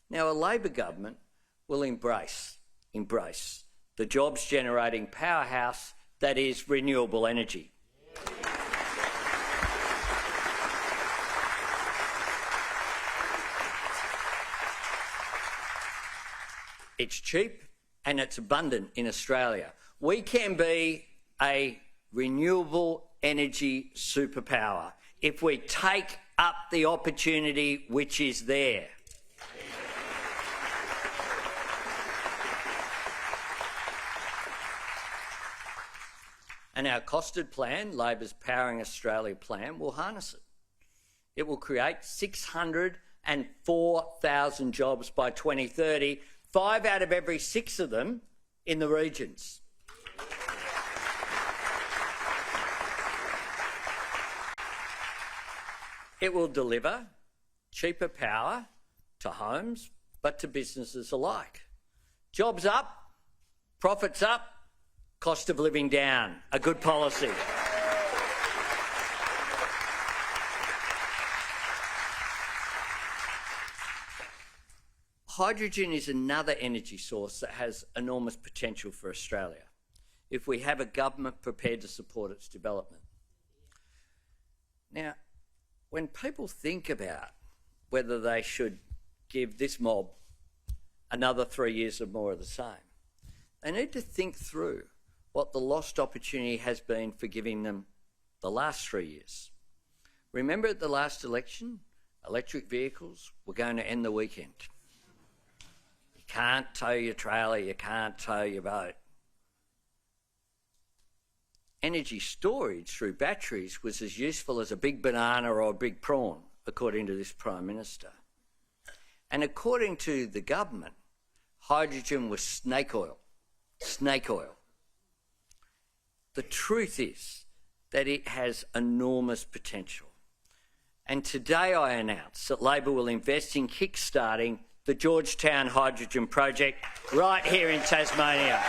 Now, a Labor government will embrace the jobs-generating powerhouse that is renewable energy. It's cheap and it's abundant in Australia. We can be a renewable energy superpower if we take up the opportunity which is there. And our costed plan, Labor's Powering Australia plan, will harness it. It will create 604,000 jobs by 2030, 5 out of every 6 of them in the regions. It will deliver cheaper power to homes, but to businesses alike. Jobs up, profits up, cost of living down. A good policy. Hydrogen is another energy source that has enormous potential for Australia if we have a government prepared to support its development. Now, when people think about whether they should give this mob another 3 years or more of the same, they need to think through what the lost opportunity has been for giving them the last 3 years. Remember at the last election, electric vehicles were going to end the weekend. You can't tow your trailer, you can't tow your boat. Energy storage through batteries was as useful as a big banana or a big prawn, according to this Prime Minister. And according to the government, hydrogen was snake oil. Snake oil. The truth is that it has enormous potential. And today I announce that Labor will invest in kick-starting the Georgetown Hydrogen Project right here in Tasmania.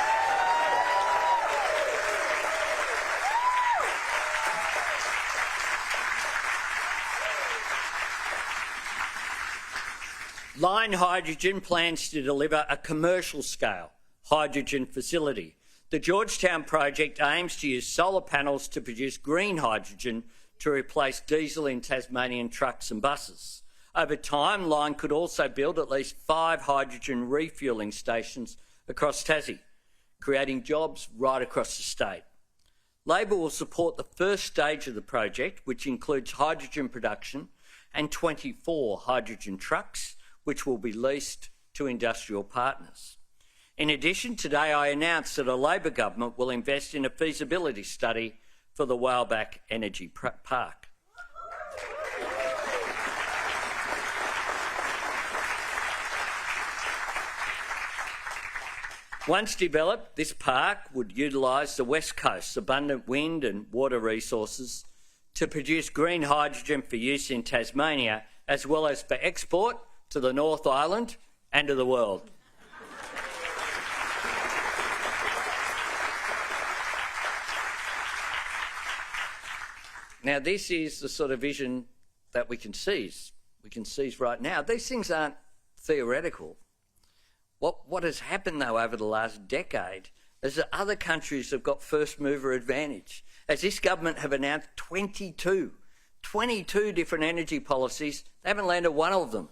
Line Hydrogen plans to deliver a commercial-scale hydrogen facility. The Georgetown project aims to use solar panels to produce green hydrogen to replace diesel in Tasmanian trucks and buses. Over time, Line could also build at least 5 hydrogen refuelling stations across Tassie, creating jobs right across the state. Labor will support the first stage of the project, which includes hydrogen production and 24 hydrogen trucks, which will be leased to industrial partners. In addition, today I announced that a Labor government will invest in a feasibility study for the Whaleback Energy Park. Once developed, this park would utilise the West Coast's abundant wind and water resources to produce green hydrogen for use in Tasmania, as well as for export to the North Island and to the world. Now, this is the sort of vision that we can seize. We can seize right now. These things aren't theoretical. What has happened, though, over the last decade is that other countries have got first mover advantage. As this government have announced 22 different energy policies, they haven't landed one of them.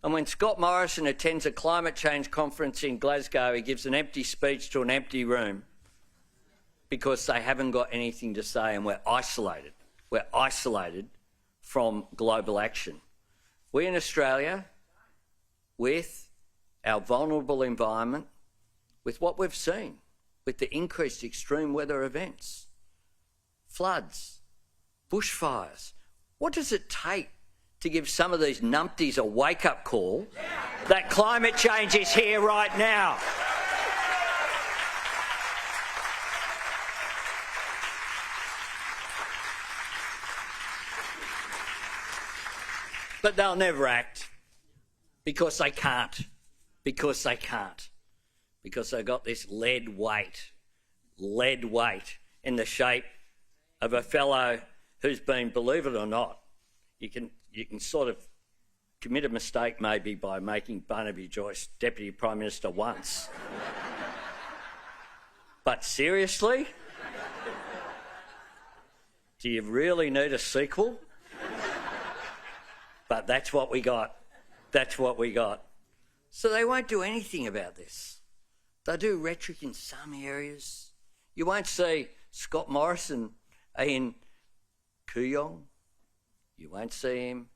And when Scott Morrison attends a climate change conference in Glasgow, he gives an empty speech to an empty room because they haven't got anything to say, and we're isolated. We're isolated from global action. We in Australia, with our vulnerable environment, with what we've seen, with the increased extreme weather events, floods, bushfires, what does it take to give some of these numpties a wake-up call that climate change is here right now? But they'll never act because they can't. Because they've got this lead weight in the shape of a fellow who's been, believe it or not, you can sort of commit a mistake maybe by making Barnaby Joyce Deputy Prime Minister once. But seriously? Do you really need a sequel? But that's what we got. That's what we got. So they won't do anything about this. They'll do rhetoric in some areas. You won't see Scott Morrison in Kooyong. You won't see him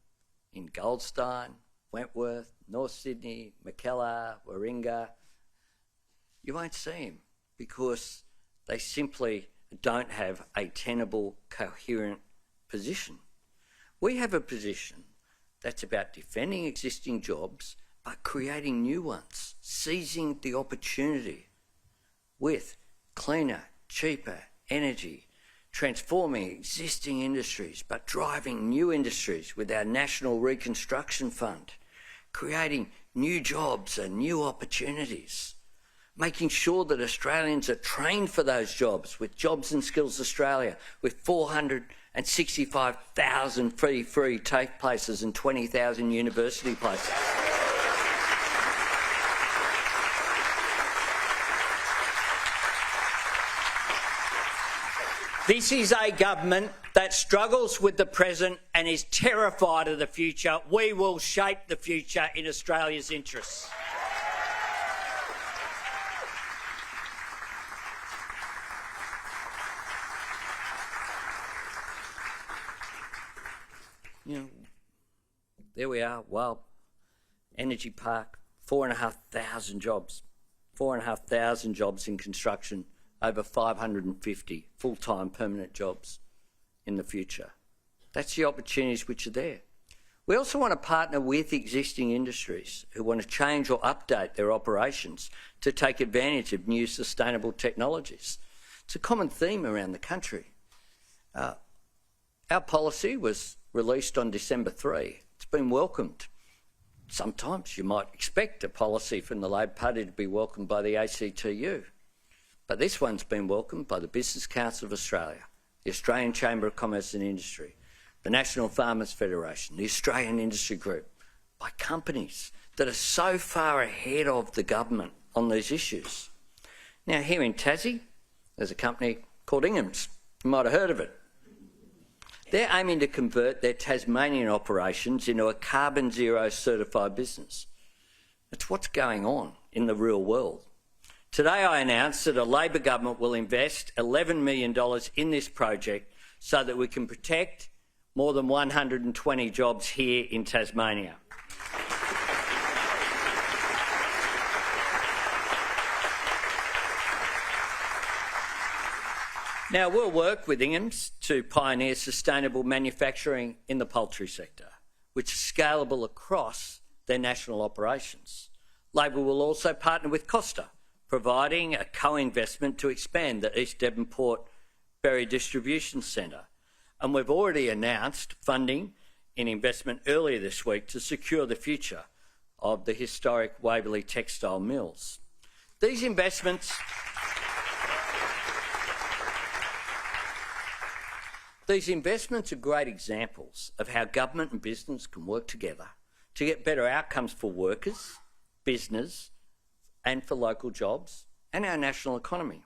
in Goldstein, Wentworth, North Sydney, Mackellar, Warringah. You won't see him because they simply don't have a tenable, coherent position. We have a position that's about defending existing jobs but creating new ones, seizing the opportunity with cleaner, cheaper energy, transforming existing industries but driving new industries with our National Reconstruction Fund, creating new jobs and new opportunities, making sure that Australians are trained for those jobs with Jobs and Skills Australia, with 465,000 free TAFE places and 20,000 university places. This is a government that struggles with the present and is terrified of the future. We will shape the future in Australia's interests. You know, there we are. Well, Energy Park, 4,500 jobs. 4,500 jobs in construction, over 550 full-time permanent jobs in the future. That's the opportunities which are there. We also want to partner with existing industries who want to change or update their operations to take advantage of new sustainable technologies. It's a common theme around the country. Our policy was released on December 3. It's been welcomed. Sometimes you might expect a policy from the Labor Party to be welcomed by the ACTU. But this one's been welcomed by the Business Council of Australia, the Australian Chamber of Commerce and Industry, the National Farmers Federation, the Australian Industry Group, by companies that are so far ahead of the government on these issues. Now, here in Tassie, there's a company called Ingham's. You might have heard of it. They're aiming to convert their Tasmanian operations into a carbon zero certified business. That's what's going on in the real world. Today I announced that a Labor government will invest $11 million in this project so that we can protect more than 120 jobs here in Tasmania. Now, we'll work with Ingham's to pioneer sustainable manufacturing in the poultry sector, which is scalable across their national operations. Labor will also partner with Costa, providing a co-investment to expand the East Devonport Berry Distribution Centre. And we've already announced funding in investment earlier this week to secure the future of the historic Waverley textile mills. These investments are great examples of how government and business can work together to get better outcomes for workers, business, and for local jobs and our national economy.